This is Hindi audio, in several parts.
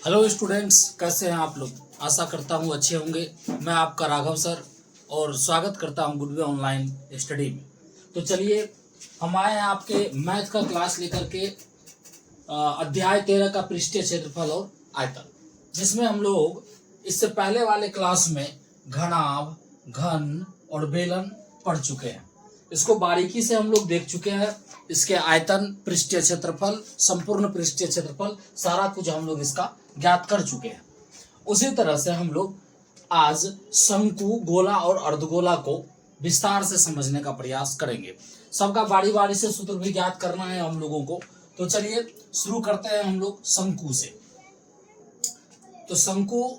हेलो स्टूडेंट्स, कैसे हैं आप लोग। आशा करता हूँ अच्छे होंगे। मैं आपका राघव सर और स्वागत करता हूँ गुडवे ऑनलाइन स्टडी में। तो चलिए हम आए हैं आपके मैथ का क्लास लेकर के अध्याय 13 का पृष्ठीय क्षेत्रफल और आयतन, जिसमें हम लोग इससे पहले वाले क्लास में घनाभ, घन और बेलन पढ़ चुके हैं। इसको बारीकी से हम लोग देख चुके हैं। इसके आयतन, पृष्ठीय क्षेत्रफल, संपूर्ण पृष्ठीय क्षेत्रफल, सारा कुछ हम लोग इसका ज्ञात कर चुके हैं। उसी तरह से हम लोग आज शंकु, गोला और अर्धगोला को विस्तार से समझने का प्रयास करेंगे। सबका बारी बारी से सूत्र भी ज्ञात करना है हम लोगों को। तो चलिए शुरू करते हैं हम लोग शंकु से। तो शंकु,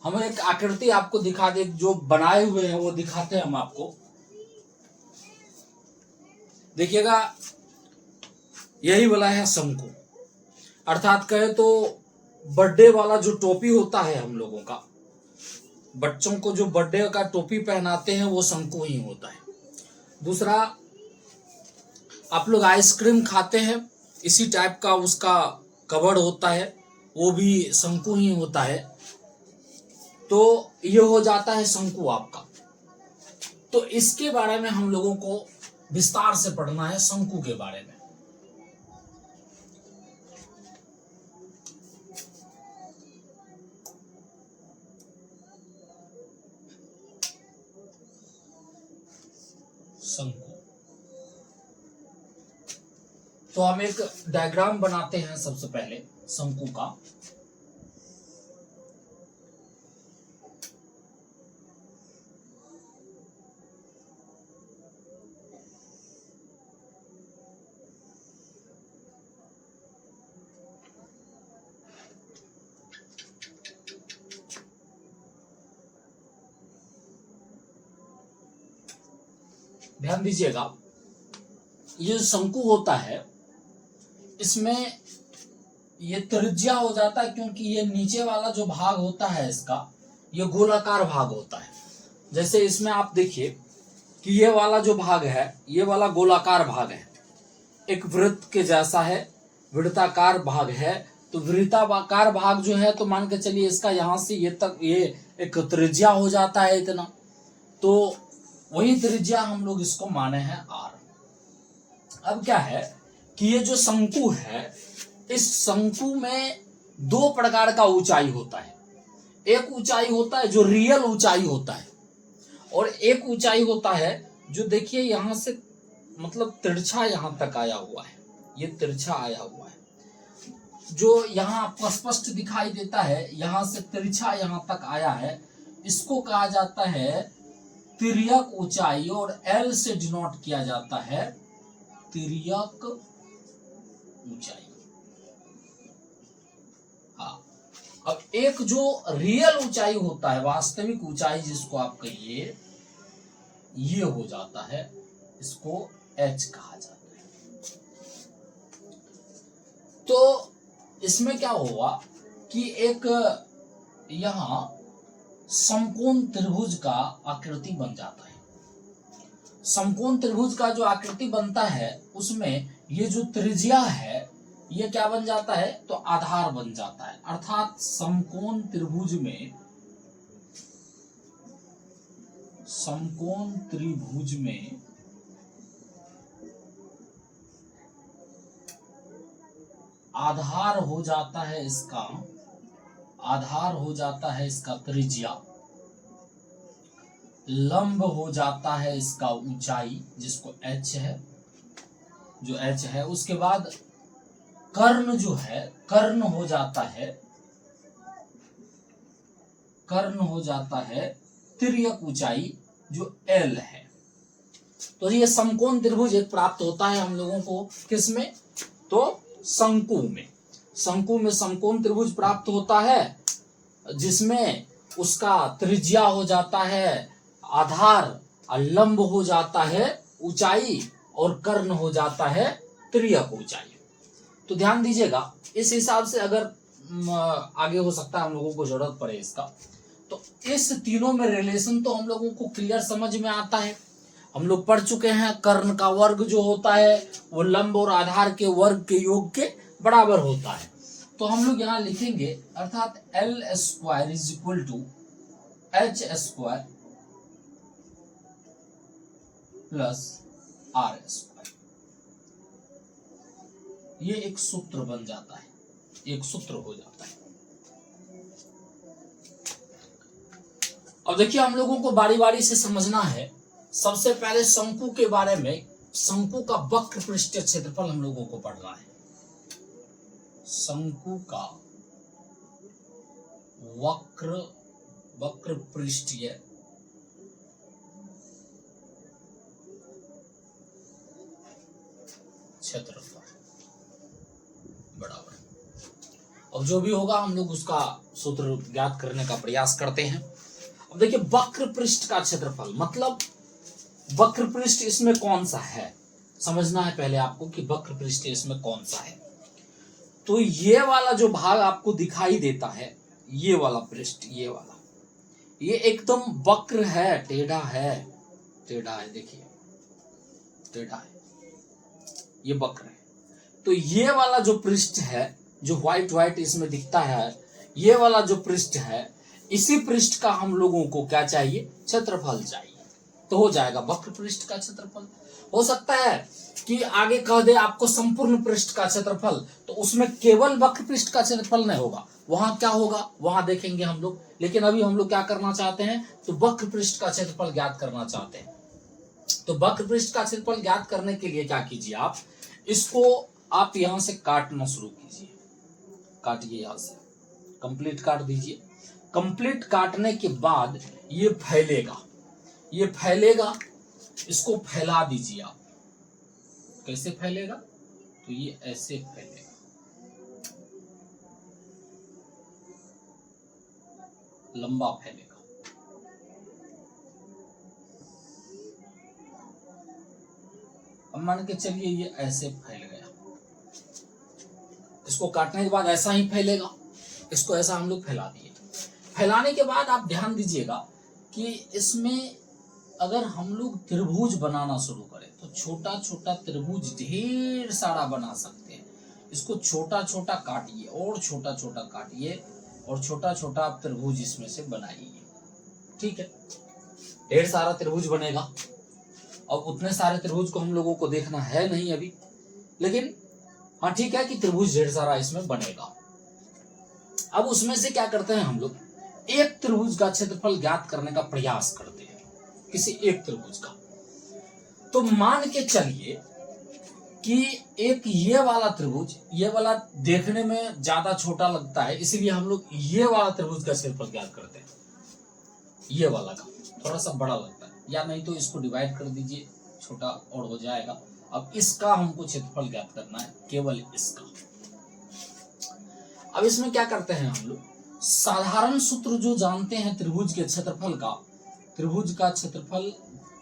हम एक आकृति आपको दिखा दे, जो बनाए हुए हैं वो दिखाते हैं हम आपको। देखिएगा, यही वाला है शंकु। अर्थात कहे तो बर्थडे वाला जो टोपी होता है हम लोगों का, बच्चों को जो बर्थडे का टोपी पहनाते हैं वो शंकु ही होता है। दूसरा, आप लोग आइसक्रीम खाते हैं, इसी टाइप का उसका कवर होता है, वो भी शंकु ही होता है। तो ये हो जाता है शंकु आपका। तो इसके बारे में हम लोगों को विस्तार से पढ़ना है, शंकु के बारे में। शंकु, तो हम एक डायग्राम बनाते हैं सबसे पहले शंकु का। ध्यान दीजिएगा, ये जो शंकु होता है इसमें ये त्रिज्या हो जाता है, क्योंकि ये नीचे वाला जो भाग होता है इसका, ये गोलाकार भाग होता है। जैसे इसमें आप देखिए कि ये वाला जो भाग है, ये वाला गोलाकार भाग है, एक वृत्त के जैसा है, वृत्ताकार भाग है। तो वृत्ताकार भाग जो है, तो मान के चलिए इसका यहाँ से ये तक ये एक त्रिज्या हो जाता है इतना। तो वही त्रिज्या हम लोग इसको माने हैं आर। अब क्या है कि ये जो शंकु है, इस शंकु में दो प्रकार का ऊंचाई होता है। एक ऊंचाई होता है जो रियल ऊंचाई होता है, और एक ऊंचाई होता है जो देखिए यहां से मतलब तिरछा यहां तक आया हुआ है, ये तिरछा आया हुआ है, जो यहां आपको स्पष्ट दिखाई देता है, यहां से तिरछा यहां तक आया है। इसको कहा जाता है तिर्यक ऊंचाई, और एल से डिनोट किया जाता है तिर्यक ऊंचाई। हाँ, अब एक जो रियल ऊंचाई होता है, वास्तविक ऊंचाई जिसको आप कहिए, ये हो जाता है, इसको एच कहा जाता है। तो इसमें क्या होगा कि एक यहां समकोण त्रिभुज का आकृति बन जाता है। समकोण त्रिभुज का जो आकृति बनता है, उसमें ये जो त्रिज्या है ये क्या बन जाता है, तो आधार बन जाता है। अर्थात समकोण त्रिभुज में आधार हो जाता है इसका त्रिज्या, लंब हो जाता है इसका ऊंचाई, जिसको एच है, जो एच है। उसके बाद कर्ण जो है, कर्ण हो जाता है तिर्यक ऊंचाई, जो एल है। तो ये समकोण त्रिभुज एक प्राप्त होता है हम लोगों को, किसमें, तो शंकु में। शंकु में समकोण त्रिभुज प्राप्त होता है, जिसमें उसका त्रिज्या हो जाता है आधार, लंब हो जाता है ऊंचाई, और कर्ण हो जाता है तिर्यक ऊंचाई। तो ध्यान दीजिएगा, इस हिसाब से अगर आगे हो सकता है हम लोगों को जरूरत पड़े इसका, तो इस तीनों में रिलेशन तो हम लोगों को क्लियर समझ में आता है। हम लोग पढ़ चुके हैं, कर्ण का वर्ग जो होता है वो लंब और आधार के वर्ग के योग के बराबर होता है। तो हम लोग यहाँ लिखेंगे अर्थात L square is equal to H square plus R square. ये एक सूत्र बन जाता है, एक सूत्र हो जाता है। अब देखिए हम लोगों को बारी बारी से समझना है। सबसे पहले शंकु के बारे में, शंकु का वक्र पृष्ठीय क्षेत्रफल हम लोगों को पढ़ना है। शंकु का वक्र पृष्ठीय क्षेत्रफल बराबर, अब जो भी होगा हम लोग उसका सूत्र ज्ञात करने का प्रयास करते हैं। अब देखिए वक्र पृष्ठ का क्षेत्रफल मतलब वक्र पृष्ठ इसमें कौन सा है, समझना है पहले आपको कि वक्र पृष्ठ इसमें कौन सा है। तो ये वाला जो भाग आपको दिखाई देता है, ये वाला पृष्ठ, ये वाला, ये एकदम वक्र है, टेढ़ा है, देखिए टेढ़ा है, ये वक्र है। तो ये वाला जो पृष्ठ है, जो व्हाइट इसमें दिखता है, ये वाला जो पृष्ठ है, इसी पृष्ठ का हम लोगों को क्या चाहिए, क्षेत्रफल चाहिए। तो हो जाएगा वक्र पृष्ठ का क्षेत्रफल। हो सकता है कि आगे कह दे आपको संपूर्ण पृष्ठ का क्षेत्रफल, तो उसमें केवल वक्र पृष्ठ का क्षेत्रफल नहीं होगा, वहां क्या होगा वहां देखेंगे हम लोग। लेकिन अभी हम लोग क्या करना चाहते हैं, तो वक्र पृष्ठ का क्षेत्रफल ज्ञात करना चाहते हैं। तो वक्र पृष्ठ का क्षेत्रफल ज्ञात करने के लिए क्या कीजिए, आप इसको आप यहां से काटना शुरू कीजिए, काटिए यहां से, कंप्लीट काट दीजिए। कंप्लीट काटने के बाद ये फैलेगा, इसको फैला दीजिए आप। कैसे फैलेगा, तो ये ऐसे फैलेगा, लंबा फैलेगा। अब मान के चलिए ये ऐसे फैल गया, इसको काटने के बाद ऐसा ही फैलेगा, इसको ऐसा हम लोग फैला दिए। फैलाने के बाद आप ध्यान दीजिएगा कि इसमें अगर हम लोग त्रिभुज बनाना शुरू करें तो छोटा छोटा त्रिभुज ढेर सारा बना सकते हैं। इसको छोटा छोटा काटिए और छोटा छोटा काटिए और छोटा छोटा आप त्रिभुज इसमें से बनाइए, ठीक है। ढेर सारा त्रिभुज बनेगा। अब उतने सारे त्रिभुज को हम लोगों को देखना है नहीं अभी, लेकिन हाँ ठीक है कि त्रिभुज ढेर सारा इसमें बनेगा। अब उसमें से क्या करते हैं हम लोग, एक त्रिभुज का क्षेत्रफल ज्ञात करने का प्रयास करते हैं, किसी एक त्रिभुज का। तो मान के चलिए कि एक ये वाला त्रिभुज, ये वाला देखने में ज्यादा छोटा लगता है, इसलिए हम लोग ये वाला त्रिभुज का क्षेत्रफल ज्ञात करते हैं। ये वाला का थोड़ा सा बड़ा लगता है, या नहीं तो इसको डिवाइड कर दीजिए, छोटा और हो जाएगा। अब इसका हमको क्षेत्रफल ज्ञात करना है, केवल इसका। अब इसमें क्या करते हैं हम लोग, साधारण सूत्र जो जानते हैं त्रिभुज के क्षेत्रफल का, त्रिभुज का क्षेत्रफल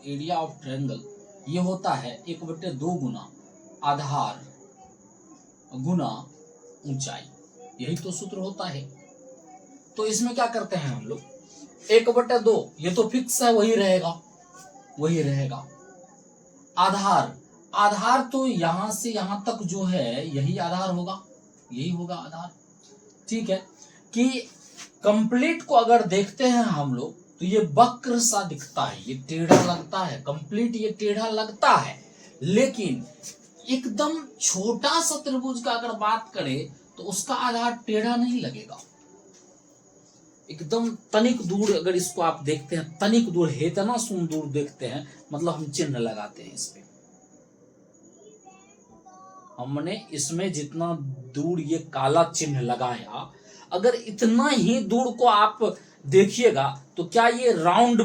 एरिया ऑफ ट्रायंगल ये होता है 1/2 गुना आधार गुना ऊंचाई, यही तो सूत्र होता है। तो इसमें क्या करते हैं हम लोग, 1/2 ये तो फिक्स है, वही रहेगा। आधार तो यहां से यहां तक जो है यही आधार होगा, यही होगा आधार, ठीक है। कि कंप्लीट को अगर देखते हैं हम लोग तो ये वक्र सा दिखता है, ये टेढ़ा लगता है, कंप्लीट ये टेढ़ा लगता है। लेकिन एकदम छोटा सा त्रिभुज का अगर बात करें तो उसका आधार टेढ़ा नहीं लगेगा। एकदम तनिक दूर अगर इसको आप देखते हैं, तनिक दूर है, इतना सुन दूर देखते हैं, मतलब हम चिन्ह लगाते हैं इस पे। हमने इसमें जितना दूर ये काला चिन्ह लगाया, अगर इतना ही दूर को आप देखिएगा तो क्या ये राउंड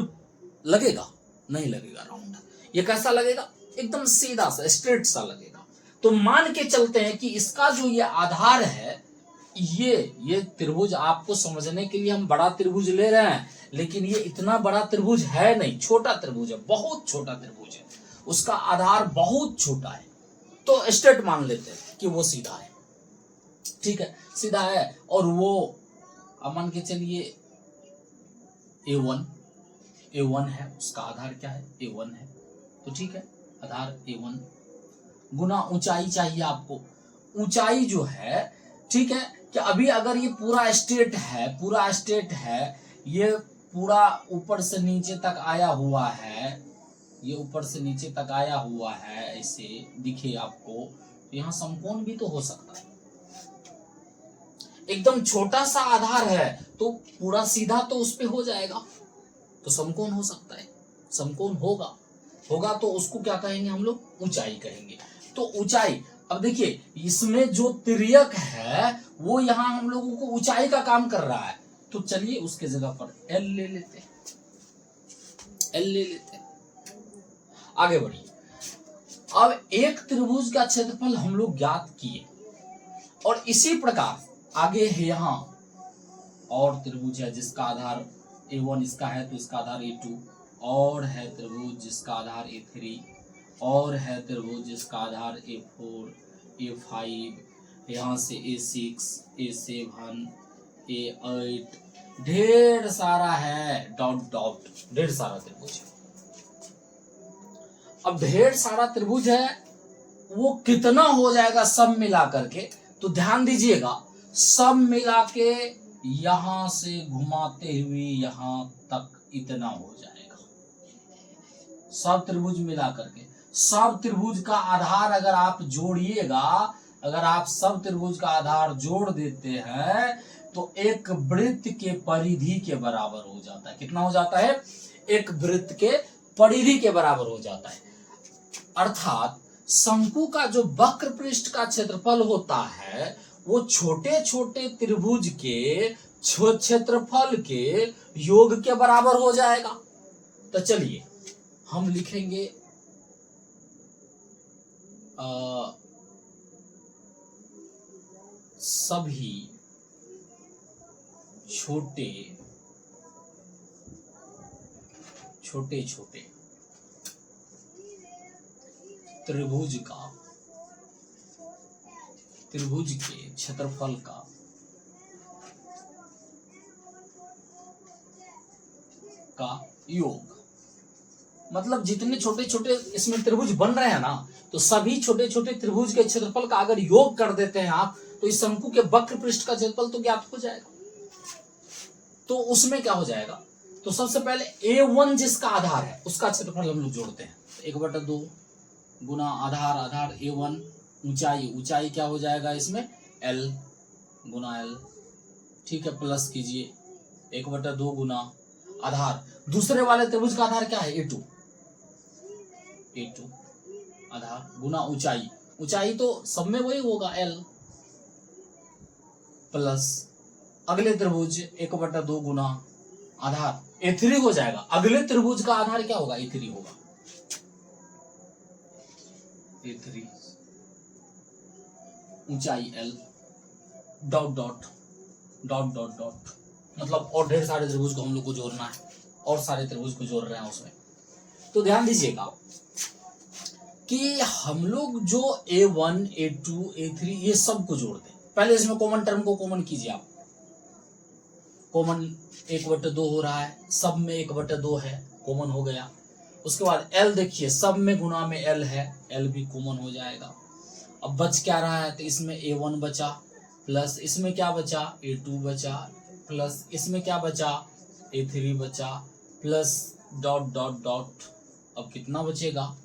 लगेगा, नहीं लगेगा राउंड। ये कैसा लगेगा, एकदम सीधा सा स्ट्रेट सा लगेगा। तो मान के चलते हैं कि इसका जो ये आधार है, ये त्रिभुज आपको समझने के लिए हम बड़ा त्रिभुज ले रहे हैं, लेकिन ये इतना बड़ा त्रिभुज है नहीं, छोटा त्रिभुज है, बहुत छोटा त्रिभुज है, उसका आधार बहुत छोटा है। तो स्ट्रेट मान लेते हैं कि वो सीधा है, ठीक है, सीधा है। और वो मान के चलिए A1 है, उसका आधार क्या है, A1 है, तो ठीक है, आधार A1 गुना ऊंचाई चाहिए आपको। ऊंचाई जो है, ठीक है, कि अभी अगर ये पूरा स्टेट है, ये पूरा ऊपर से नीचे तक आया हुआ है, ये ऊपर से नीचे तक आया हुआ है, ऐसे दिखे आपको, तो यहाँ समकोण भी तो हो सकता है। एकदम छोटा सा आधार है तो पूरा सीधा तो उस पे हो जाएगा, तो समकोण हो सकता है, समकोण होगा तो उसको क्या कहेंगे हम लोग, ऊंचाई कहेंगे। तो ऊंचाई, अब देखिए इसमें जो तिर्यक है वो यहाँ हम लोगों को ऊंचाई का काम कर रहा है, तो चलिए उसके जगह पर एल ले लेते हैं, आगे बढ़िए। अब एक त्रिभुज का क्षेत्रफल हम लोग ज्ञात किए, और इसी प्रकार आगे है यहाँ और त्रिभुज है जिसका आधार A1 इसका है तो इसका आधार A2, और है त्रिभुज जिसका आधार A3, और है त्रिभुज जिसका आधार A4, A5, यहाँ से A6, A7, A8, ढेर सारा है, डॉट ढेर सारा त्रिभुज है। अब ढेर सारा त्रिभुज है, वो कितना हो जाएगा सब मिला करके, तो ध्यान दीजिएगा, सब मिला के यहां से घुमाते हुए यहां तक इतना हो जाएगा, सब त्रिभुज मिला करके। सब त्रिभुज का आधार अगर आप जोड़िएगा, अगर आप सब त्रिभुज का आधार जोड़ देते हैं तो एक वृत्त के परिधि के बराबर हो जाता है। कितना हो जाता है, एक वृत्त के परिधि के बराबर हो जाता है। अर्थात शंकु का जो वक्र पृष्ठ का क्षेत्रफल होता है वो छोटे छोटे त्रिभुज के क्षेत्रफल के योग के बराबर हो जाएगा। तो चलिए हम लिखेंगे सभी छोटे छोटे त्रिभुज के क्षेत्रफल का योग, मतलब जितने छोटे छोटे इसमें त्रिभुज बन रहे हैं ना, तो सभी छोटे छोटे त्रिभुज के क्षेत्रफल का अगर योग कर देते हैं आप, तो इस शंकु के वक्र पृष्ठ का क्षेत्रफल तो ज्ञात हो जाएगा। तो उसमें क्या हो जाएगा, तो सबसे पहले A1 जिसका आधार है उसका क्षेत्रफल हम लोग जोड़ते हैं, 1/2 गुना आधार A1, ऊंचाई क्या हो जाएगा इसमें, L गुना L, ठीक है, प्लस कीजिए 1/2 गुना आधार, दूसरे वाले त्रिभुज का आधार क्या है, A2 आधार गुना ऊंचाई तो सब में वही होगा L, प्लस अगले त्रिभुज 1/2 गुना आधार A3 हो जाएगा। अगले त्रिभुज का आधार क्या होगा, A3 होगा, A3 ऊंचाई L, डॉट, मतलब और ढेर सारे त्रिभुज को हम लोग को जोड़ना है, और सारे त्रिभुज को जोड़ रहे हैं उसमें। तो ध्यान दीजिएगा कि हम लोग जो A1, A2, A3 ये सब को जोड़ दें। पहले इसमें कॉमन टर्म को कॉमन कीजिए आप, कॉमन 1/2 हो रहा है, सब में 1/2 है, कॉमन हो गया। उसके बाद L देखिए, सब में गुना में L है, L भी कॉमन हो जाएगा। अब बच क्या रहा है, तो इसमें A1 बचा, प्लस इसमें क्या बचा, A2 बचा, प्लस इसमें क्या बचा, A3 बचा, प्लस डॉट। अब कितना बचेगा,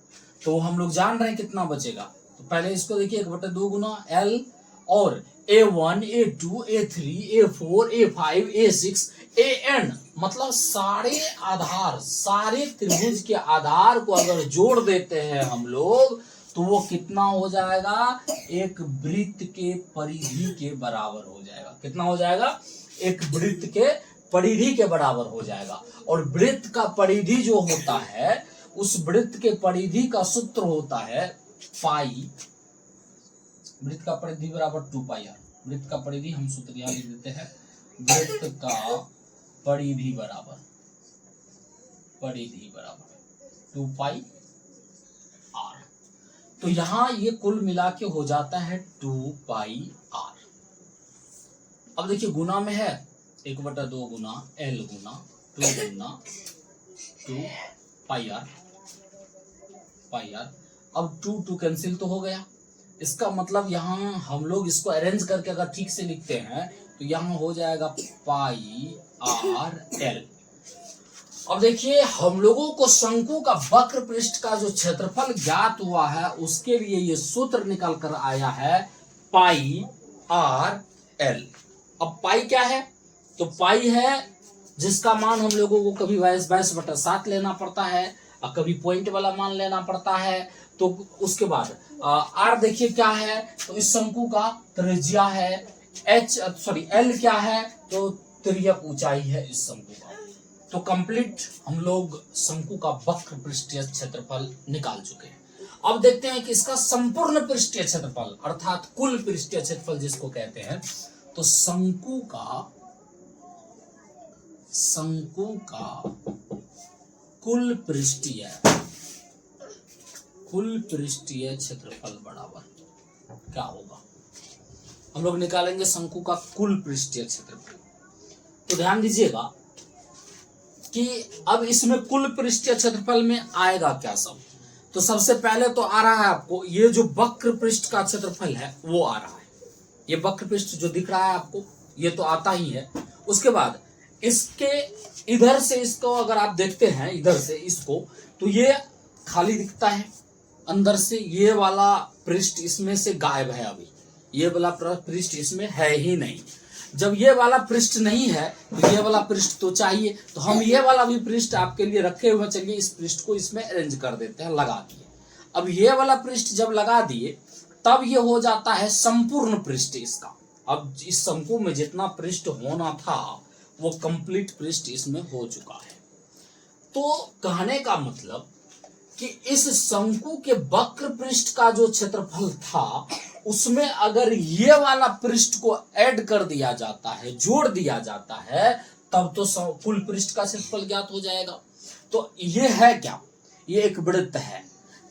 तो हम लोग जान रहे हैं कितना बचेगा। तो पहले इसको देखिए, 1/2 गुना L और A1, A2, A3, A4, A5, A6, AN, मतलब सारे आधार, सारे त्रिभुज के आधार को अगर जोड़ देते हैं हम लोग, तो वो कितना हो जाएगा, एक वृत्त के परिधि के बराबर हो जाएगा। कितना हो जाएगा, एक वृत्त के परिधि के बराबर हो जाएगा। और वृत्त का परिधि जो होता है, उस वृत्त के परिधि का सूत्र होता है पाई, वृत्त का परिधि बराबर 2πr। वृत्त का परिधि हम सूत्र यहाँ लिख देते हैं, वृत्त का परिधि बराबर 2πr। तो यहाँ ये कुल मिला के हो जाता है 2πr। अब देखिए गुना में है, 1/2 गुना L गुना 2 गुना 2πr। अब 2 कैंसिल तो हो गया, इसका मतलब यहाँ हम लोग इसको अरेंज करके अगर ठीक से लिखते हैं तो यहाँ हो जाएगा पाई आर एल। अब देखिए हम लोगों को शंकु का वक्र पृष्ठ का जो क्षेत्रफल ज्ञात हुआ है उसके लिए ये सूत्र निकल कर आया है पाई आर एल। अब पाई क्या है? तो पाई है जिसका मान हम लोगों को कभी 22/7 लेना पड़ता है और कभी पॉइंट वाला मान लेना पड़ता है। तो उसके बाद आर देखिए क्या है, तो इस शंकु का त्रिज्या है। एल क्या है? तो तिर्यक ऊंचाई है इस शंकु का। तो कंप्लीट हम लोग शंकु का वक्र पृष्ठीय क्षेत्रफल निकाल चुके हैं। अब देखते हैं कि इसका संपूर्ण पृष्ठीय क्षेत्रफल अर्थात कुल पृष्ठीय क्षेत्रफल जिसको कहते हैं, तो शंकु का कुल पृष्ठीय क्षेत्रफल बराबर क्या होगा? हम लोग निकालेंगे शंकु का कुल पृष्ठीय क्षेत्रफल। तो ध्यान दीजिएगा कि अब इसमें कुल पृष्ठीय क्षेत्रफल में आएगा क्या सब। तो सबसे पहले तो आ रहा है आपको ये जो वक्र पृष्ठ का क्षेत्रफल है वो आ रहा है। ये वक्र पृष्ठ जो दिख रहा है आपको ये तो आता ही है। उसके बाद इसके इधर से इसको अगर आप देखते हैं इधर से इसको, तो ये खाली दिखता है अंदर से। ये वाला पृष्ठ इसमें से गायब है, अभी ये वाला पृष्ठ इसमें है ही नहीं। जब ये वाला पृष्ठ नहीं है तो ये वाला पृष्ठ तो चाहिए, तो हम ये वाला भी पृष्ठ आपके लिए रखे हुए, चलिए इस पृष्ठ को इसमें अरेंज कर देते हैं, लगा दिए। अब ये वाला पृष्ठ जब लगा दिए तब ये हो जाता है संपूर्ण पृष्ठ इसका। अब इस शंकु में जितना पृष्ठ होना था वो कंप्लीट पृष्ठ इसमें हो चुका है। तो कहने का मतलब कि इस शंकु के वक्र पृष्ठ का जो क्षेत्रफल था उसमें अगर ये वाला पृष्ठ को ऐड कर दिया जाता है, जोड़ दिया जाता है, तब तो कुल पृष्ठ का क्षेत्रफल ज्ञात हो जाएगा। तो ये है क्या? ये एक वृत्त है।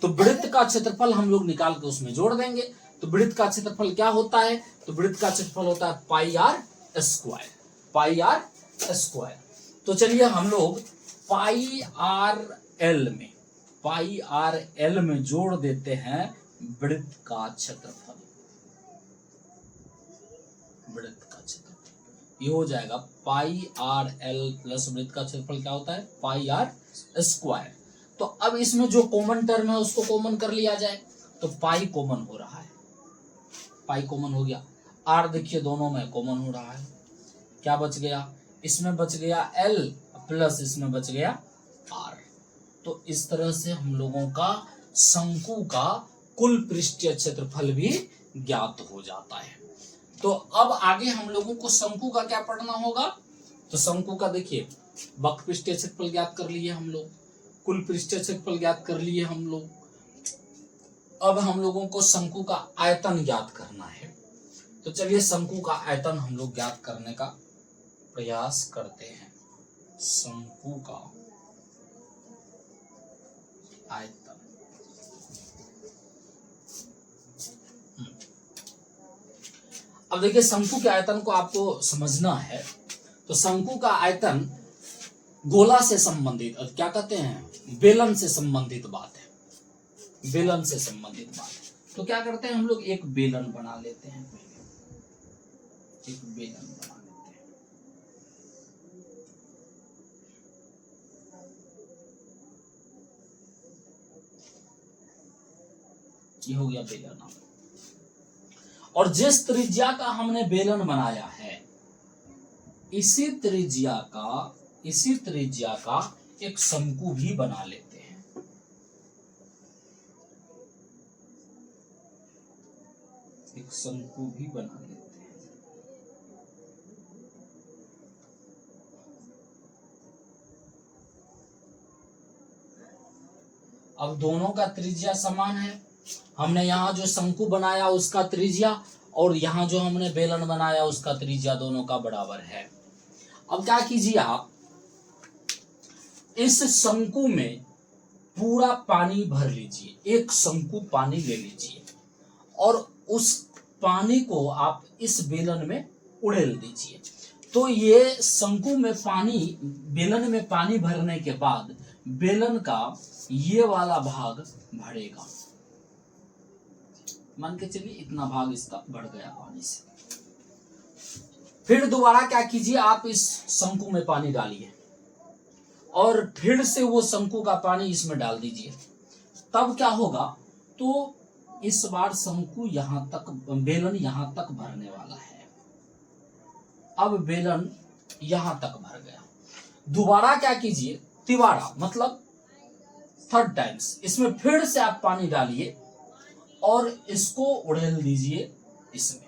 तो वृत्त का क्षेत्रफल हम लोग निकाल के उसमें जोड़ देंगे। तो वृत्त का क्षेत्रफल क्या होता है? तो वृत्त का क्षेत्रफल होता है pi r square. Pi r square. तो चलिए हम लोग पाई आर एल में जोड़ देते हैं वृत्त का क्षेत्रफल। वृत्त का क्षेत्रफल ये हो जाएगा पाई आर एल प्लस वृत्त का क्षेत्रफल क्या होता है? Pi r square. तो अब इसमें जो कॉमन टर्म है उसको कॉमन कर लिया जाए। तो पाई कॉमन हो रहा है, पाई कॉमन हो गया। आर देखिए दोनों में कॉमन हो रहा है। क्या बच गया? इसमें बच गया एल प्लस इसमें बच गया आर। तो इस तरह से हम लोगों का शंकु का कुल पृष्ठीय क्षेत्रफल भी ज्ञात हो जाता है। तो अब आगे हम लोगों को शंकु का क्या पढ़ना होगा? तो शंकु का देखिए वक्र पृष्ठीय क्षेत्रफल ज्ञात कर लिए हम लोग, कुल पृष्ठीय क्षेत्रफल ज्ञात कर लिए हम लोग। अब हम लोगों को शंकु का आयतन ज्ञात करना है। तो चलिए शंकु का आयतन हम लोग ज्ञात करने का प्रयास करते हैं। शंकु का आयतन, अब देखिए शंकु के आयतन को आपको समझना है। तो शंकु का आयतन गोला से संबंधित, क्या कहते हैं, बेलन से संबंधित बात है। बेलन से संबंधित बात है। तो क्या करते हैं हम लोग, एक बेलन बना लेते हैं। एक बेलन बना लेते हैं। ये हो गया बेलन। और जिस त्रिज्या का हमने बेलन बनाया है इसी त्रिज्या का एक शंकु भी बना लेते हैं। एक शंकु भी बना लेते हैं। अब दोनों का त्रिज्या समान है। हमने यहाँ जो शंकु बनाया उसका त्रिज्या और यहाँ जो हमने बेलन बनाया उसका त्रिज्या दोनों का बराबर है। अब क्या कीजिए आप, इस शंकु में पूरा पानी भर लीजिए। एक शंकु पानी ले लीजिए और उस पानी को आप इस बेलन में उड़ेल दीजिए। तो ये शंकु में पानी, बेलन में पानी भरने के बाद बेलन का ये वाला भाग भरेगा। मान के चलिए इतना भाग इसका बढ़ गया पानी से। फिर दोबारा क्या कीजिए, आप इस शंकु में पानी डालिए और फिर से वो शंकु का पानी इसमें डाल दीजिए। तब क्या होगा, तो इस बार शंकु यहां तक, बेलन यहां तक भरने वाला है। अब बेलन यहां तक भर गया। दोबारा क्या कीजिए, तिबारा मतलब थर्ड टाइम्स इसमें फिर से आप पानी डालिए और इसको उड़ेल दीजिए इसमें।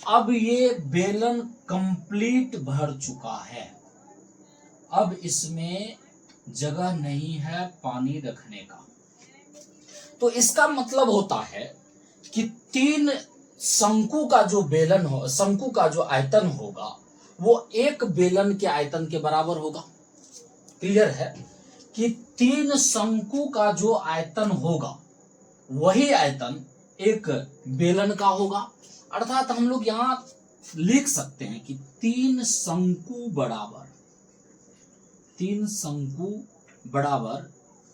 अब ये बेलन कंप्लीट भर चुका है। अब इसमें जगह नहीं है पानी रखने का। तो इसका मतलब होता है कि 3 शंकु का जो बेलन हो, शंकु का जो आयतन होगा वो एक बेलन के आयतन के बराबर होगा। क्लियर है कि 3 शंकु का जो आयतन होगा वही आयतन एक बेलन का होगा। अर्थात हम लोग यहां लिख सकते हैं कि 3 शंकु बराबर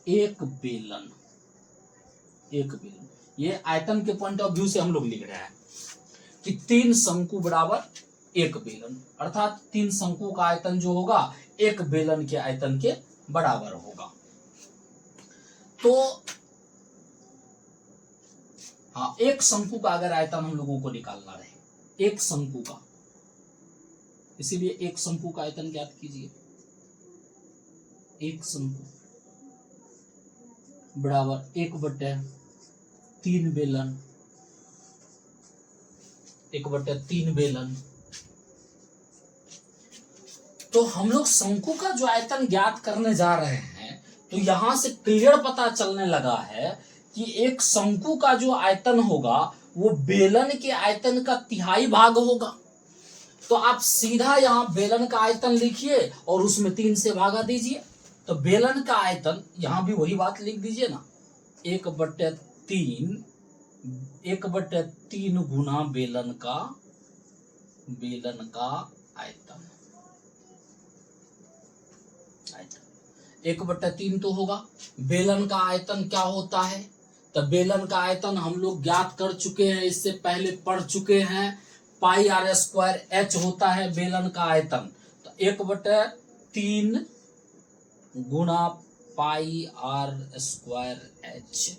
एक बेलन। ये आयतन के पॉइंट ऑफ व्यू से हम लोग लिख रहे हैं कि 3 शंकु बराबर एक बेलन, अर्थात 3 शंकु का आयतन जो होगा एक बेलन के आयतन के बराबर होगा। तो हाँ, एक शंकु का अगर आयतन हम लोगों को निकालना रहे, एक शंकु का, इसीलिए एक शंकु का आयतन ज्ञात कीजिए। एक शंकु बराबर 1/3 बेलन, 1/3 बेलन। तो हम लोग शंकु का जो आयतन ज्ञात करने जा रहे हैं, तो यहां से क्लियर पता चलने लगा है कि एक शंकु का जो आयतन होगा वो बेलन के आयतन का 1/3 भाग होगा। तो आप सीधा यहां बेलन का आयतन लिखिए और उसमें 3 से भागा दीजिए। तो बेलन का आयतन, यहां भी वही बात लिख दीजिए ना, 1/3 गुना बेलन का आयतन। 1/3 तो होगा। बेलन का आयतन क्या होता है, तो बेलन का आयतन हम लोग ज्ञात कर चुके हैं, इससे पहले पढ़ चुके हैं। πr² होता है बेलन का आयतन। तो 1/3 गुना πr²h,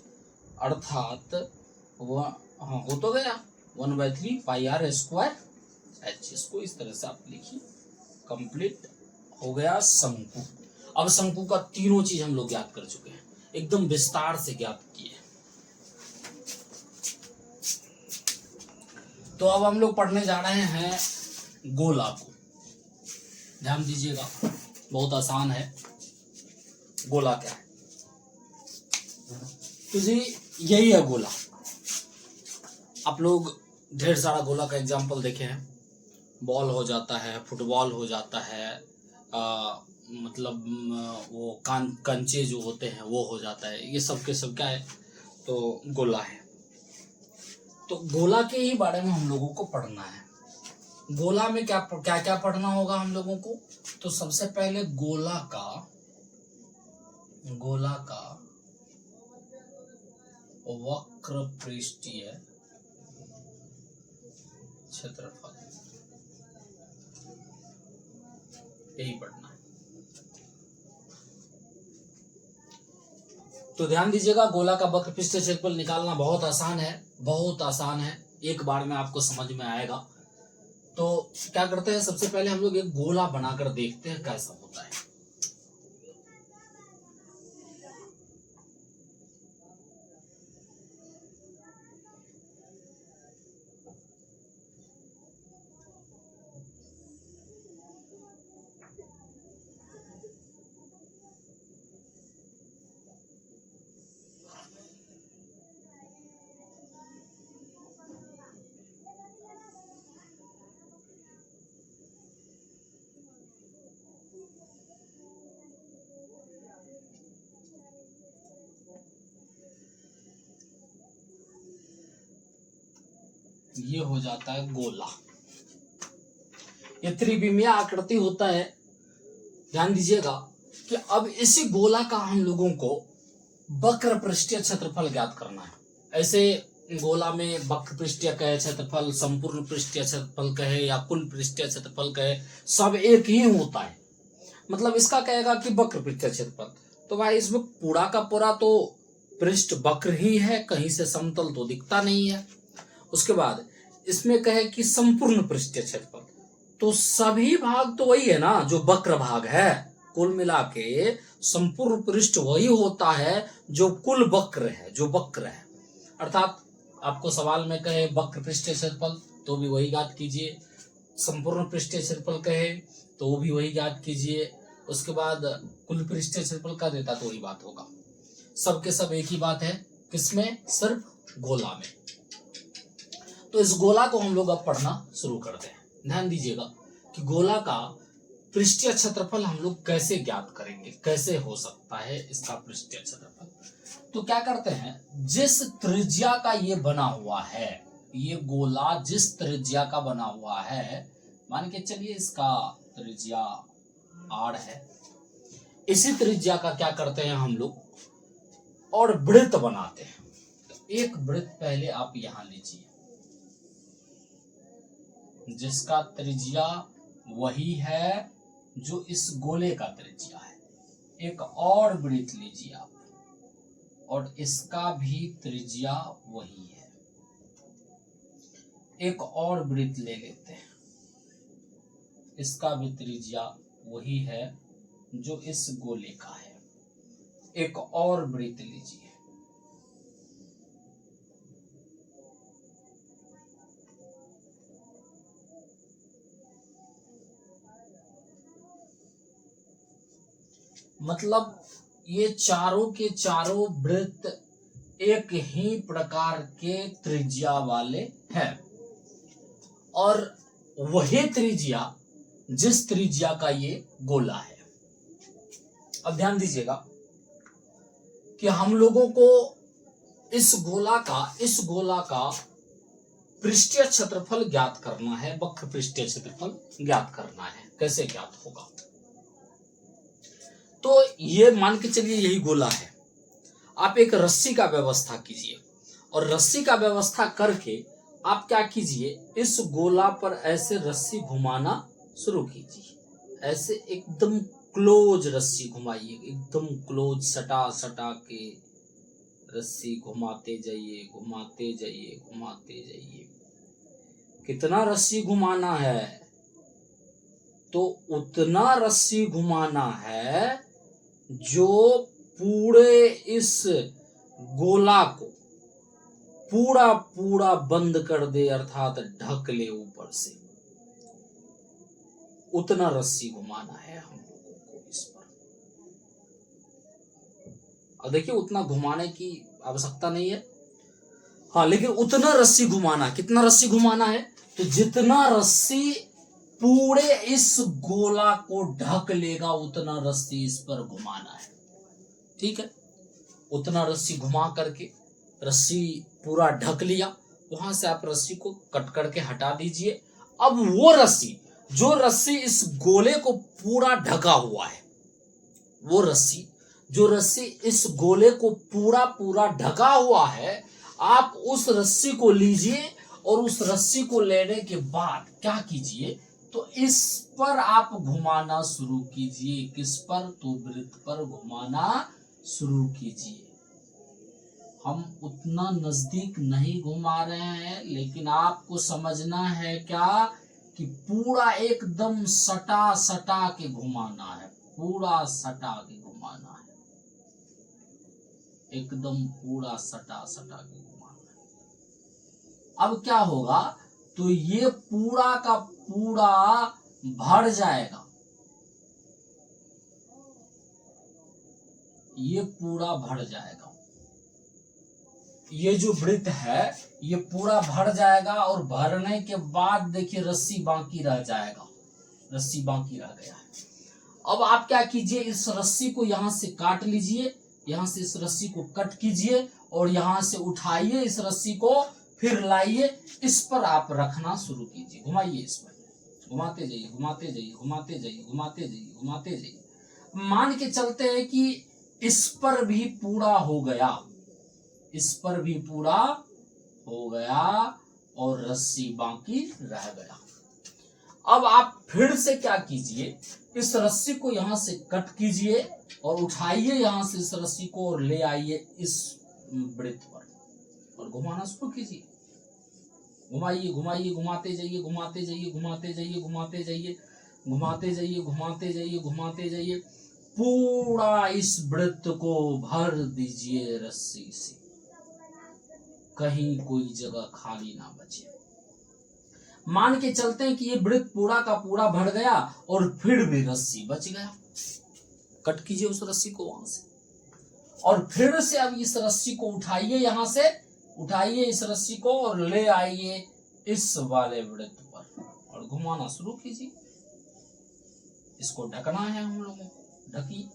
अर्थात हो तो गया 1/3 πr²h। इसको इस तरह से आप लिखिए, कंप्लीट हो गया शंकु। अब शंकु का तीनों चीज हम लोग ज्ञात कर चुके हैं, एकदम विस्तार से ज्ञात किए। तो अब हम लोग पढ़ने जा रहे हैं गोला को। ध्यान दीजिएगा, बहुत आसान है। गोला क्या है, तो जी यही है गोला। आप लोग ढेर सारा गोला का एग्जाम्पल देखे हैं। बॉल हो जाता है, फुटबॉल हो जाता है, मतलब वो कंचे जो होते हैं वो हो जाता है। ये सब के सब क्या है, तो गोला है। तो गोला के ही बारे में हम लोगों को पढ़ना है। गोला में क्या क्या पढ़ना होगा हम लोगों को, तो सबसे पहले गोला का वक्र पृष्ठीय क्षेत्रफल, यही पढ़ना है। तो ध्यान दीजिएगा, गोला का वक्र पृष्ठीय क्षेत्रफल निकालना बहुत आसान है, बहुत आसान है, एक बार में आपको समझ में आएगा। तो क्या करते हैं, सबसे पहले हम लोग एक गोला बनाकर देखते हैं कैसा होता है। ये हो जाता है गोला। ये त्रिविमीय आकृति होता है। ध्यान दीजिएगा कि अब इसी गोला का हम लोगों को वक्र पृष्ठीय क्षेत्रफल ज्ञात करना है। ऐसे गोला में वक्र पृष्ठीय कहे क्षेत्रफल, संपूर्ण पृष्ठीय क्षेत्रफल कहे या कुल पृष्ठीय क्षेत्रफल कहे, सब एक ही होता है। मतलब इसका कहेगा कि वक्र पृष्ठीय क्षेत्रफल, तो भाई इसमें पूरा का पूरा तो पृष्ठ वक्र ही है, कहीं से समतल तो दिखता नहीं है। उसके बाद इसमें कहे कि संपूर्ण पृष्ठीय क्षेत्रफल, तो सभी भाग तो वही है ना जो वक्र भाग है। कुल मिला के संपूर्ण पृष्ठ वही होता है जो कुल वक्र है, जो वक्र है। अर्थात आपको सवाल में कहे वक्र पृष्ठीय क्षेत्रफल तो भी वही ज्ञात कीजिए, संपूर्ण पृष्ठीय क्षेत्रफल कहे तो वो भी वही ज्ञात कीजिए, उसके बाद कुल पृष्ठीय क्षेत्रफल का देता तो वही बात होगा। सबके सब एक ही बात है, किसमें? सिर्फ गोला में। तो इस गोला को हम लोग अब पढ़ना शुरू करते हैं। ध्यान दीजिएगा कि गोला का पृष्ठीय क्षेत्रफल हम लोग कैसे ज्ञात करेंगे, कैसे हो सकता है इसका पृष्ठीय क्षेत्रफल। तो क्या करते हैं, जिस त्रिज्या का ये बना हुआ है, ये गोला जिस त्रिज्या का बना हुआ है, मान के चलिए इसका त्रिज्या r है, इसी त्रिज्या का क्या करते हैं हम लोग, और वृत्त बनाते हैं। तो एक वृत्त पहले आप यहां लीजिए जिसका त्रिज्या वही है जो इस गोले का त्रिज्या है। एक और वृत्त लीजिए आप, और इसका भी त्रिज्या वही है। एक और वृत्त ले लेते हैं, इसका भी त्रिज्या वही है जो इस गोले का है। एक और वृत्त लीजिए, मतलब ये चारों के चारों वृत्त एक ही प्रकार के त्रिज्या वाले हैं, और वही त्रिज्या जिस त्रिज्या का ये गोला है। अब ध्यान दीजिएगा कि हम लोगों को इस गोला का पृष्ठीय क्षेत्रफल ज्ञात करना है, वक्र पृष्ठीय क्षेत्रफल ज्ञात करना है। कैसे ज्ञात होगा? तो ये मान के चलिए यही गोला है, आप एक रस्सी का व्यवस्था कीजिए, और रस्सी का व्यवस्था करके आप क्या कीजिए, इस गोला पर ऐसे रस्सी घुमाना शुरू कीजिए। ऐसे एकदम क्लोज रस्सी घुमाइए, एकदम क्लोज, सटा सटा के रस्सी घुमाते जाइए, घुमाते जाइए, घुमाते जाइए। कितना रस्सी घुमाना है? तो उतना रस्सी घुमाना है जो पूरे इस गोला को पूरा पूरा बंद कर दे, अर्थात ढक ले ऊपर से। उतना रस्सी घुमाना है हम लोगों को इस पर। और देखिए उतना घुमाने की आवश्यकता नहीं है, हाँ, लेकिन उतना रस्सी घुमाना। कितना रस्सी घुमाना है? तो जितना रस्सी पूरे इस गोला को ढक लेगा उतना रस्सी इस पर घुमाना है। ठीक है, उतना रस्सी घुमा करके रस्सी पूरा ढक लिया, वहां से आप रस्सी को कट करके हटा दीजिए। अब वो रस्सी, जो रस्सी इस गोले को पूरा ढका हुआ है, वो रस्सी, जो रस्सी इस गोले को पूरा पूरा ढका हुआ है, आप उस रस्सी को लीजिए, और उस रस्सी को लेने के बाद क्या कीजिए, तो इस पर आप घुमाना शुरू कीजिए। किस पर? तो वृत्त पर घुमाना शुरू कीजिए। हम उतना नजदीक नहीं घुमा रहे हैं, लेकिन आपको समझना है क्या कि पूरा एकदम सटा सटा के घुमाना है, पूरा सटा के घुमाना है, एकदम पूरा सटा सटा के घुमाना है। अब क्या होगा, तो ये पूरा का पूरा भर जाएगा, ये पूरा भर जाएगा। ये जो वृत्त है ये पूरा भर जाएगा, और भरने के बाद देखिए रस्सी बाकी रह जाएगा, रस्सी बाकी रह गया है। अब आप क्या कीजिए, इस रस्सी को यहां से काट लीजिए, यहां से इस रस्सी को कट कीजिए, और यहां से उठाइए इस रस्सी को, फिर लाइए, इस पर आप रखना शुरू कीजिए। घुमाइए, इस पर घुमाते जाइए, घुमाते जाइए, घुमाते जाइए, घुमाते जाइए, घुमाते जाइए। मान के चलते हैं कि इस पर भी पूरा हो गया, इस पर भी पूरा हो गया और रस्सी बाकी रह गया। अब आप फिर से क्या कीजिए, इस रस्सी को यहां से कट कीजिए और उठाइए यहां से इस रस्सी को और ले आइए इस वृत्त पर और घुमाना शुरू कीजिए। घुमाइए घुमाइए, घुमाते जाइए घुमाते जाइए घुमाते जाइए घुमाते जाइए घुमाते जाइए घुमाते जाइए घुमाते जाइए, पूरा इस वृत्त को भर दीजिए रस्सी से, कहीं कोई जगह खाली ना बचे। मान के चलते हैं कि ये वृत्त पूरा का पूरा भर गया और फिर भी रस्सी बच गया। कट कीजिए उस रस्सी को वहां से और फिर से अब इस रस्सी को उठाइए, यहां से उठाइए इस रस्सी को और ले आइए इस वाले वृत्त पर और घुमाना शुरू कीजिए। इसको ढकना है हम लोगों को, ढकिए,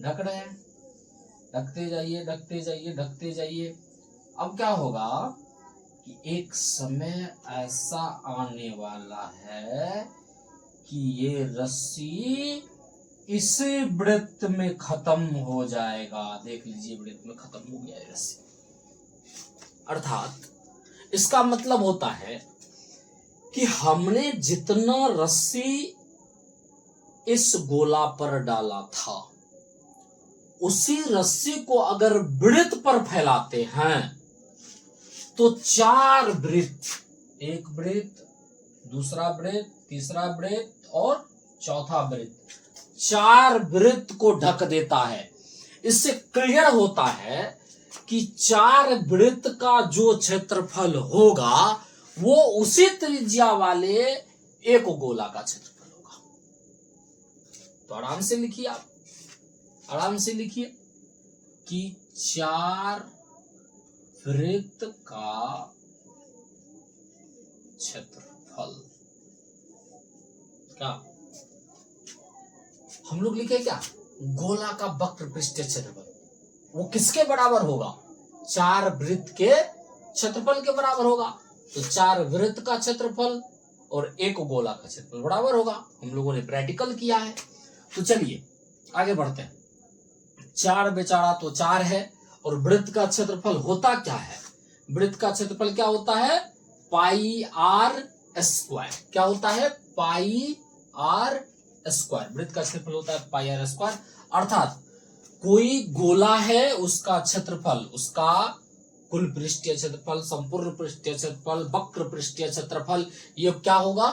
ढक रहे हैं, ढकते जाइए ढकते जाइए ढकते जाइए। अब क्या होगा कि एक समय ऐसा आने वाला है कि ये रस्सी इस वृत्त में खत्म हो जाएगा। देख लीजिए वृत्त में खत्म हो गया है रस्सी। अर्थात इसका मतलब होता है कि हमने जितना रस्सी इस गोला पर डाला था उसी रस्सी को अगर वृत्त पर फैलाते हैं तो 4 वृत्त, एक वृत्त, दूसरा वृत्त, तीसरा वृत्त और चौथा वृत्त, 4 वृत्त को ढक देता है। इससे क्लियर होता है कि 4 वृत्त का जो क्षेत्रफल होगा वो उसी त्रिज्या वाले एक गोला का क्षेत्रफल होगा। तो आराम से लिखिए, आप आराम से लिखिए कि 4 वृत्त का क्षेत्रफल क्या हम लोग लिखे, क्या गोला का वक्र पृष्ठीय क्षेत्रफल वो किसके बराबर होगा? 4 वृत्त के क्षेत्रफल के बराबर होगा। तो 4 वृत्त का क्षेत्रफल और एक गोला का क्षेत्रफल बराबर होगा। हम लोगों ने प्रैक्टिकल किया है। तो चलिए आगे बढ़ते हैं। 4 बेचारा तो 4 है और वृत्त का क्षेत्रफल होता क्या है? वृत्त का क्षेत्रफल क्या होता है? Pi r square. क्या होता है? Pi r square. वृत्त का क्षेत्रफल होता है पाई आर स्क्वायर। अर्थात कोई गोला है, उसका क्षेत्रफल, उसका कुल पृष्ठीय क्षेत्रफल, संपूर्ण पृष्ठीय क्षेत्रफल, वक्र पृष्ठीय क्षेत्रफल, ये क्या होगा?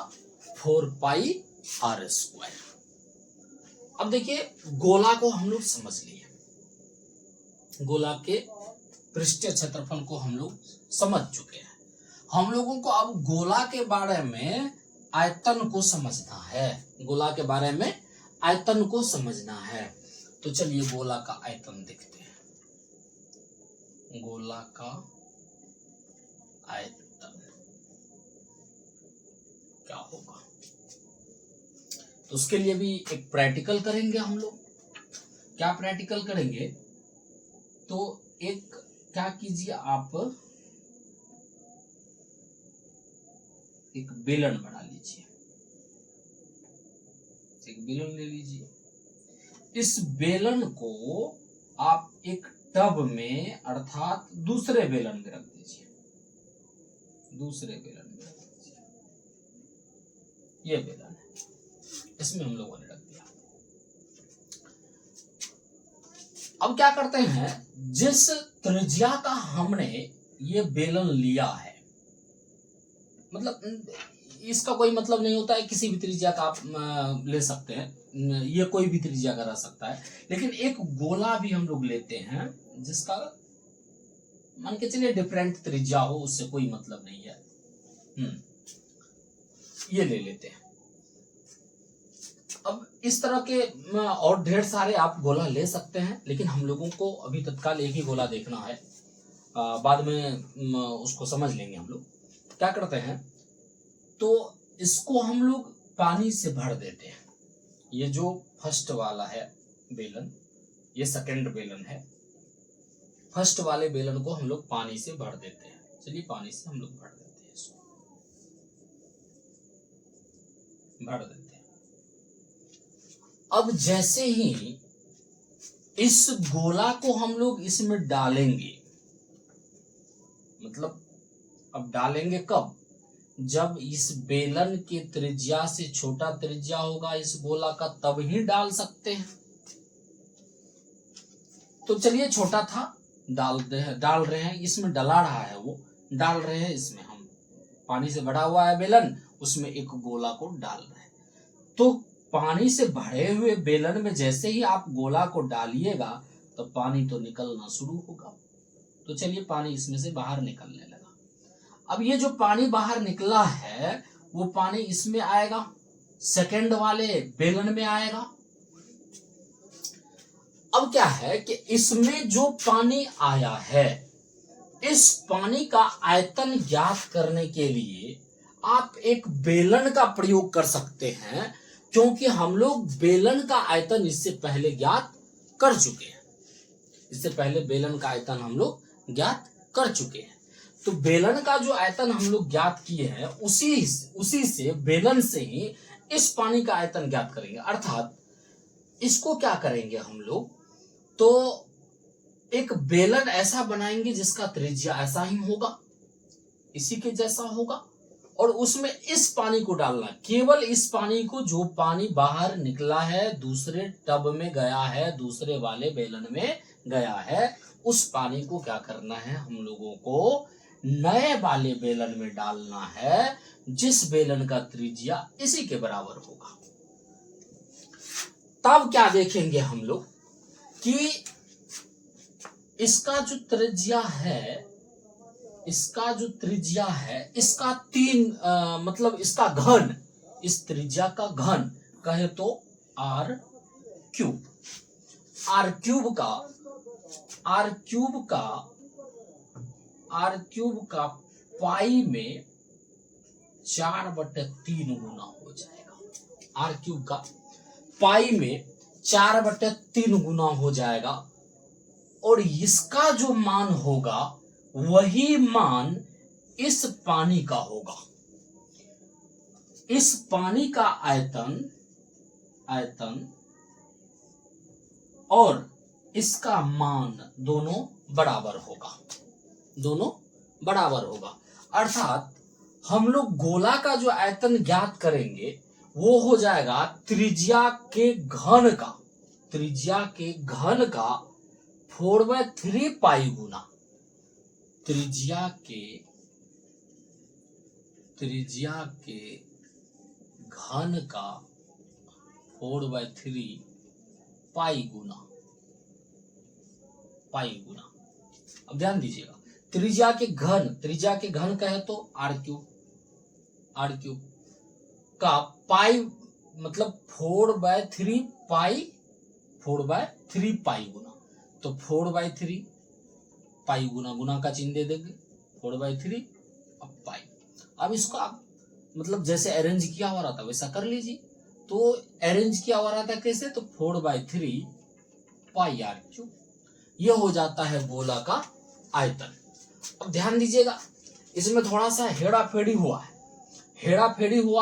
4 पाई आर स्क्वायर। अब देखिए गोला को हम लोग समझ लिए, गोला के पृष्ठीय क्षेत्रफल को हम लोग समझ चुके हैं। हम लोगों को अब गोला के बारे में आयतन को समझना है। गोला के बारे में आयतन को समझना है। तो चलिए गोला का आयतन देखते हैं। गोला का आयतन क्या होगा? तो उसके लिए भी एक प्रैक्टिकल करेंगे हम लोग। क्या प्रैक्टिकल करेंगे? तो एक क्या कीजिए, आप एक बेलन बना लीजिए, एक बेलन ले लीजिए। इस बेलन को आप एक टब में अर्थात दूसरे बेलन में रख दीजिए, दूसरे बेलन में रख दीजिए। ये बेलन है, इसमें हम लोगों ने रख दिया। अब क्या करते हैं, जिस त्रिज्या का हमने ये बेलन लिया है, मतलब इसका कोई मतलब नहीं होता है, किसी भी त्रिज्या का आप ले सकते हैं, ये कोई भी त्रिज्या का रह सकता है। लेकिन एक गोला भी हम लोग लेते हैं जिसका मान के चलिए डिफरेंट त्रिज्या हो, उससे कोई मतलब नहीं है। ये ले लेते हैं। अब इस तरह के और ढेर सारे आप गोला ले सकते हैं, लेकिन हम लोगों को अभी तत्काल एक ही गोला देखना है, बाद में उसको समझ लेंगे हम लोग। क्या करते हैं, तो इसको हम लोग पानी से भर देते हैं। ये जो फर्स्ट वाला है बेलन, ये सेकंड बेलन है। फर्स्ट वाले बेलन को हम लोग पानी से भर देते हैं। चलिए पानी से हम लोग भर देते हैं, इसको भर देते हैं। अब जैसे ही इस गोला को हम लोग इसमें डालेंगे, डालेंगे कब? जब इस बेलन के त्रिज्या से छोटा त्रिज्या होगा इस गोला का, तब ही डाल सकते हैं। तो चलिए छोटा था, डाल रहे हैं, इसमें डला रहा है, वो डाल रहे हैं, इसमें हम पानी से भरा हुआ है बेलन, उसमें एक गोला को डाल रहे हैं। तो पानी से भरे हुए बेलन में जैसे ही आप गोला को डालिएगा तो पानी तो निकलना शुरू होगा। तो चलिए पानी इसमें से बाहर निकलने लगा। अब ये जो पानी बाहर निकला है वो पानी इसमें आएगा, सेकंड वाले बेलन में आएगा। अब क्या है कि इसमें जो पानी आया है, इस पानी का आयतन ज्ञात करने के लिए आप एक बेलन का प्रयोग कर सकते हैं, क्योंकि हम लोग बेलन का आयतन इससे पहले ज्ञात कर चुके हैं। इससे पहले बेलन का आयतन हम लोग ज्ञात कर चुके हैं। तो बेलन का जो आयतन हम लोग ज्ञात किए हैं उसी से बेलन से ही इस पानी का आयतन ज्ञात करेंगे। अर्थात इसको क्या करेंगे हम लोग, तो एक बेलन ऐसा बनाएंगे जिसका त्रिज्या ऐसा ही होगा, इसी के जैसा होगा, और उसमें इस पानी को डालना, केवल इस पानी को, जो पानी बाहर निकला है दूसरे टब में गया है, दूसरे वाले बेलन में गया है, उस पानी को क्या करना है, हम लोगों को नए वाले बेलन में डालना है, जिस बेलन का त्रिज्या इसी के बराबर होगा। तब क्या देखेंगे हम लोग कि इसका जो त्रिज्या है, इसका मतलब इसका घन, इस त्रिज्या का घन कहे तो आर क्यूब का पाई में 4/3 गुना हो जाएगा। आर क्यूब का पाई में 4/3 गुना हो जाएगा, और इसका जो मान होगा वही मान इस पानी का होगा। इस पानी का आयतन और इसका मान दोनों बराबर होगा। अर्थात हम लोग गोला का जो आयतन ज्ञात करेंगे वो हो जाएगा त्रिज्या के घन का 4/3 पाई गुना त्रिज्या के घन का 4/3 पाई गुना। अब ध्यान दीजिएगा, त्रिज्या के घन कहे तो आर क्यूब का पाई मतलब 4/3 पाई गुना, तो 4/3 पाई गुना का चिन्ह दे देंगे, 4/3 अब पाई। अब इसको आप मतलब जैसे अरेंज किया हुआ रहता वैसा कर लीजिए। तो अरेंज किया हुआ रहता कैसे, तो 4/3 पाई आर क्यूब, ये हो जाता है गोला का आयतन। अब ध्यान दीजिएगा, इसमें थोड़ा सा हेड़ा फेड़ी हुआ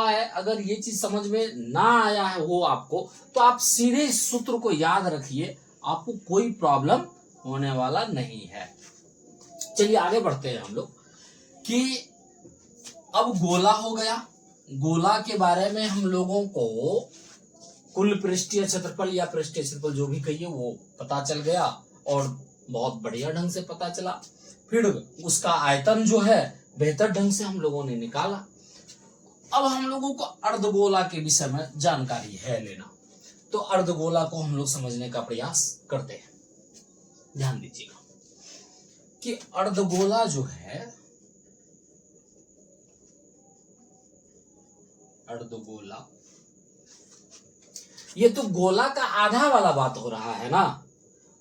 है। अगर ये चीज समझ में ना आया है हो आपको, तो आप सीधे इस सूत्र को याद रखिए, आपको कोई प्रॉब्लम होने वाला नहीं है। चलिए आगे बढ़ते हैं हम लोग कि अब गोला हो गया। गोला के बारे में हम लोगों को कुल पृष्ठीय क्षेत्रफल या पृष्ठीय क्षेत्रफल जो भी कहिए वो पता चल गया, और बहुत बढ़िया ढंग से पता चला। फिर उसका आयतन जो है बेहतर ढंग से हम लोगों ने निकाला। अब हम लोगों को अर्धगोला के विषय में जानकारी है लेना, तो अर्धगोला को हम लोग समझने का प्रयास करते हैं। ध्यान दीजिएगा कि अर्धगोला जो है, अर्धगोला, ये तो गोला का आधा वाला बात हो रहा है ना,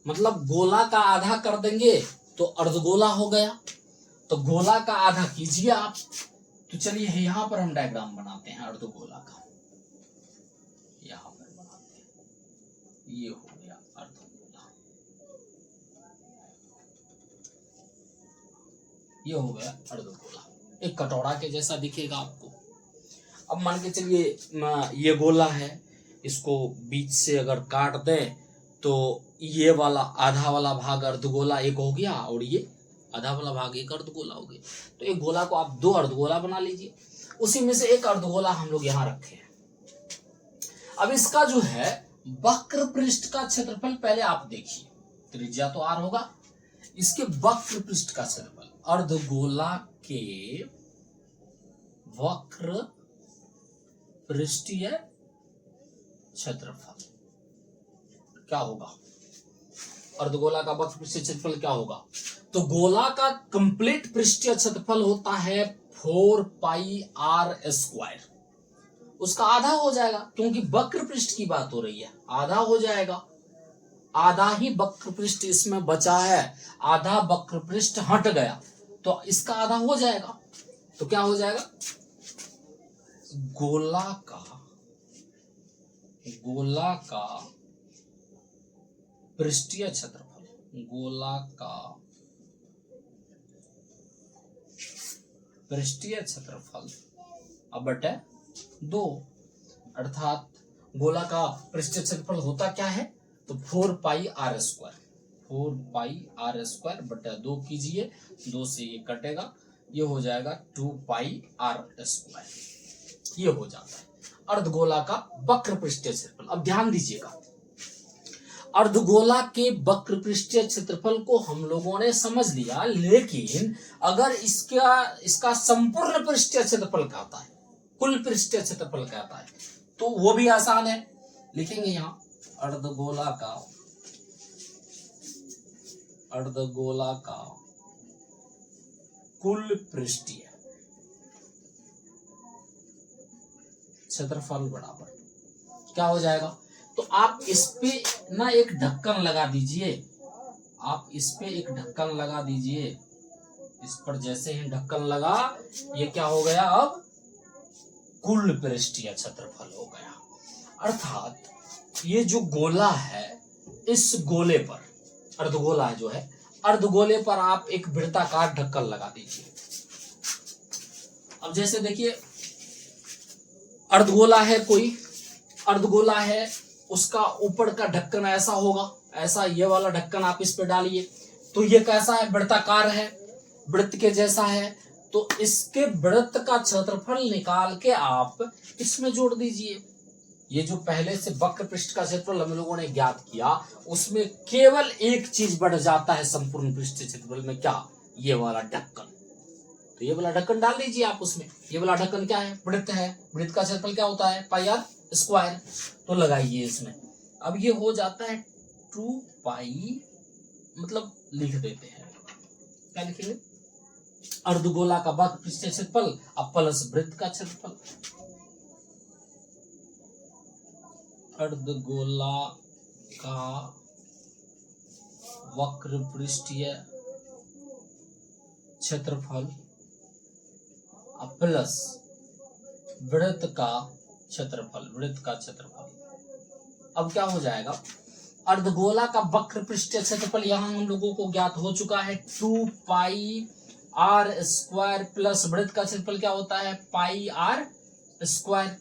मतलब गोला का आधा कर देंगे तो अर्धगोला हो गया। तो गोला का आधा कीजिए आप। तो चलिए यहां पर हम डायग्राम बनाते हैं अर्धगोला का, यहां पर बनाते हैं। ये हो गया अर्धगोला, ये हो गया अर्धगोला, एक कटोरा के जैसा दिखेगा आपको। अब मान के चलिए ये गोला है, इसको बीच से अगर काट दें तो ये वाला आधा वाला भाग अर्धगोला एक हो गया, और ये आधा वाला भाग एक अर्धगोला हो गया। तो एक गोला को आप दो अर्धगोला बना लीजिए, उसी में से एक अर्धगोला हम लोग यहां रखे हैं। अब इसका जो है वक्र पृष्ठ का क्षेत्रफल पहले आप देखिए, त्रिज्या तो r होगा, इसके वक्र पृष्ठ का क्षेत्रफल, अर्धगोला के वक्र पृष्ठीय क्षेत्रफल क्या होगा, अर्धगोला का वक्र पृष्ठीय क्षेत्रफल क्या होगा। तो गोला का कंप्लीट पृष्ठीय क्षेत्रफल होता है 4 पाई r स्क्वायर, उसका आधा हो जाएगा, क्योंकि वक्र पृष्ठ की बात हो रही है, आधा हो जाएगा, आधा ही वक्र पृष्ठ इसमें बचा है, आधा वक्र पृष्ठ हट गया तो इसका आधा हो जाएगा। तो क्या हो जाएगा, गोला का पृष्ठीय क्षेत्रफल, गोला का पृष्ठीय क्षेत्रफल अब बटे 2, अर्थात गोला का पृष्ठीय क्षेत्रफल होता क्या है, तो 4 पाई r स्क्वायर, 4 पाई r स्क्वायर बटे 2 कीजिए, 2 से ये कटेगा, ये हो जाएगा 2 पाई r स्क्वायर, ये हो जाता है अर्धगोला का वक्र पृष्ठीय क्षेत्रफल। अब ध्यान दीजिएगा, अर्धगोला के वक्र पृष्ठीय क्षेत्रफल को हम लोगों ने समझ लिया, लेकिन अगर इसका संपूर्ण पृष्ठीय क्षेत्रफल कहता है, कुल पृष्ठीय क्षेत्रफल कहता है, तो वो भी आसान है, लिखेंगे यहां अर्धगोला का कुल पृष्ठीय क्षेत्रफल बराबर क्या हो जाएगा। तो आप इस पे ना एक ढक्कन लगा दीजिए, आप इस पे एक ढक्कन लगा दीजिए, इस पर जैसे ही ढक्कन लगा, ये क्या हो गया, अब कुल पृष्ठीय क्षेत्रफल हो गया। अर्थात ये जो गोला है, इस गोले पर, अर्धगोला जो है, अर्धगोले पर आप एक वृत्ताकार ढक्कन लगा दीजिए। अब जैसे देखिए, अर्धगोला है, कोई अर्धगोला है, उसका ऊपर का ढक्कन ऐसा होगा, ऐसा ये वाला ढक्कन आप इस पे डालिए, तो ये कैसा है, वृत्ताकार है, वृत्त के जैसा है, तो इसके वृत्त का क्षेत्रफल निकाल के आप इसमें जोड़ दीजिए। ये जो पहले से वक्र पृष्ठ का क्षेत्रफल हम लोगों ने ज्ञात किया, उसमें केवल एक चीज बढ़ जाता है संपूर्ण पृष्ठ क्षेत्रफल में, क्या, ये वाला ढक्कन। तो ये वाला ढक्कन डाल दीजिए आप उसमें, ये वाला ढक्कन क्या है, वृत्त है, वृत्त का क्षेत्रफल क्या होता है, पाई r स्क्वायर, तो लगाइए इसमें। अब ये हो जाता है 2 पाई, मतलब लिख देते हैं, क्या लिखेंगे, अर्धगोला का वक्र पृष्ठीय क्षेत्रफल अब प्लस वृत्त का क्षेत्रफल, अर्धगोला का वक्र पृष्ठीय क्षेत्रफल प्लस वृत्त का क्षेत्रफल, वृत्त का क्षेत्रफल। अब क्या हो जाएगा, अर्धगोला का वक्र पृष्ठीय क्षेत्रफल यहां हम लोगों को ज्ञात हो चुका है, 2 पाई r स्क्वायर प्लस वृत्त का क्षेत्रफल क्या होता है, पाई r स्क्वायर।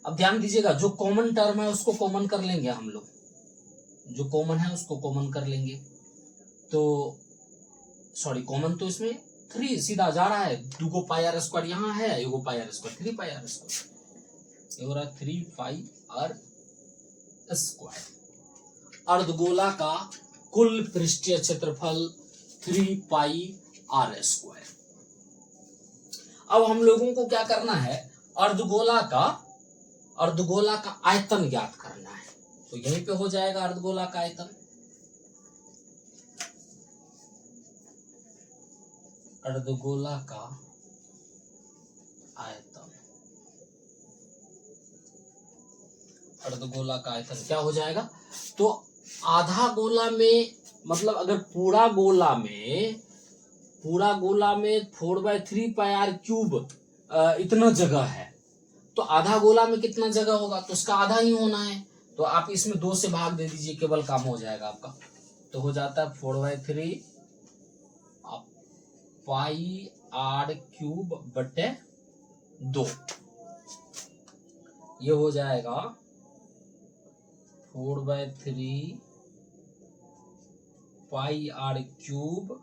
अब ध्यान दीजिएगा, जो कॉमन टर्म है उसको कॉमन कर लेंगे हम लोग, जो कॉमन है उसको कॉमन कर लेंगे, तो सॉरी कॉमन तो इसमें 3 सीधा जा रहा है, 2 पाई r स्क्वायर यहाँ है, 1 पाई r स्क्वायर, 3 पाई r स्क्वायर, ये हो रहा है 3 पाई r स्क्वायर। अर्धगोला का कुल पृष्ठीय क्षेत्रफल 3 पाई r स्क्वायर। अब हम लोगों को क्या करना है, अर्धगोला का आयतन ज्ञात करना है, तो यहीं पे हो जाएगा अर्धगोला का आयतन, अर्धगोला का आयतन, अर्धगोला का आयतन क्या हो जाएगा, तो आधा गोला में, मतलब अगर पूरा गोला में 4/3 पाई r क्यूब इतना जगह है, तो आधा गोला में कितना जगह होगा, तो उसका आधा ही होना है, तो आप इसमें 2 से भाग दे दीजिए, केवल काम हो जाएगा आपका, तो हो जाता है 4/3 पाई r क्यूब बटे 2, ये हो जाएगा 4/3 पाई आर क्यूब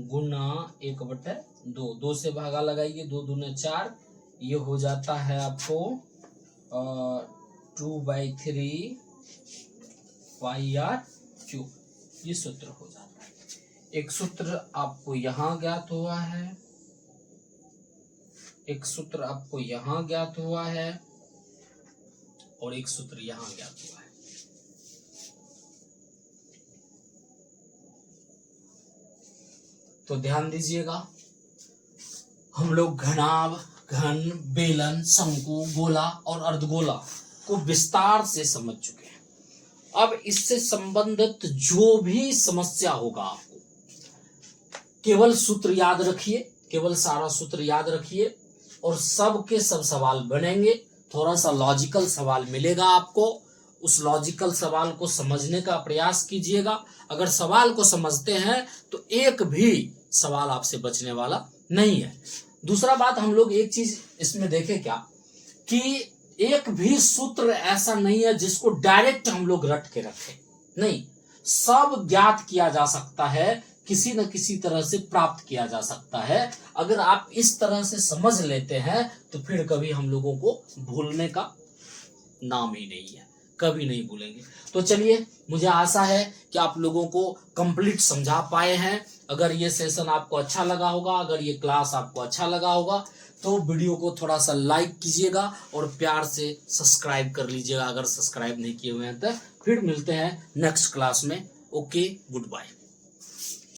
गुना 1/2। 2 से भागा लगाइए, 2 दूने 4, ये हो जाता है आपको 2/3 पाई आर क्यूब, ये सूत्र हो जाता है। एक सूत्र आपको यहां ज्ञात हुआ है, एक सूत्र आपको यहां ज्ञात हुआ है, और एक सूत्र यहां ज्ञात हुआ है। तो ध्यान दीजिएगा, हम लोग घनाभ, घन, बेलन, शंकु, गोला और अर्धगोला को विस्तार से समझ चुके हैं। अब इससे संबंधित जो भी समस्या होगा आपको केवल सूत्र याद रखिए, केवल सारा सूत्र याद रखिए, और सब के सब सवाल बनेंगे। थोड़ा सा लॉजिकल सवाल मिलेगा आपको, उस लॉजिकल सवाल को समझने का प्रयास कीजिएगा। अगर सवाल को समझते हैं तो एक भी सवाल आपसे बचने वाला नहीं है। दूसरा बात, हम लोग एक चीज इसमें देखें क्या, कि एक भी सूत्र ऐसा नहीं है जिसको डायरेक्ट हम लोग रट के रखें, नहीं, सब ज्ञात किया जा सकता है, किसी न किसी तरह से प्राप्त किया जा सकता है। अगर आप इस तरह से समझ लेते हैं तो फिर कभी हम लोगों को भूलने का नाम ही नहीं है, कभी नहीं भूलेंगे। तो चलिए, मुझे आशा है कि आप लोगों को कंप्लीट समझा पाए हैं। अगर ये सेशन आपको अच्छा लगा होगा, अगर ये क्लास आपको अच्छा लगा होगा, तो वीडियो को थोड़ा सा लाइक कीजिएगा और प्यार से सब्सक्राइब कर लीजिएगा अगर सब्सक्राइब नहीं किए हुए हैं तो। फिर मिलते हैं नेक्स्ट क्लास में। Okay, good bye.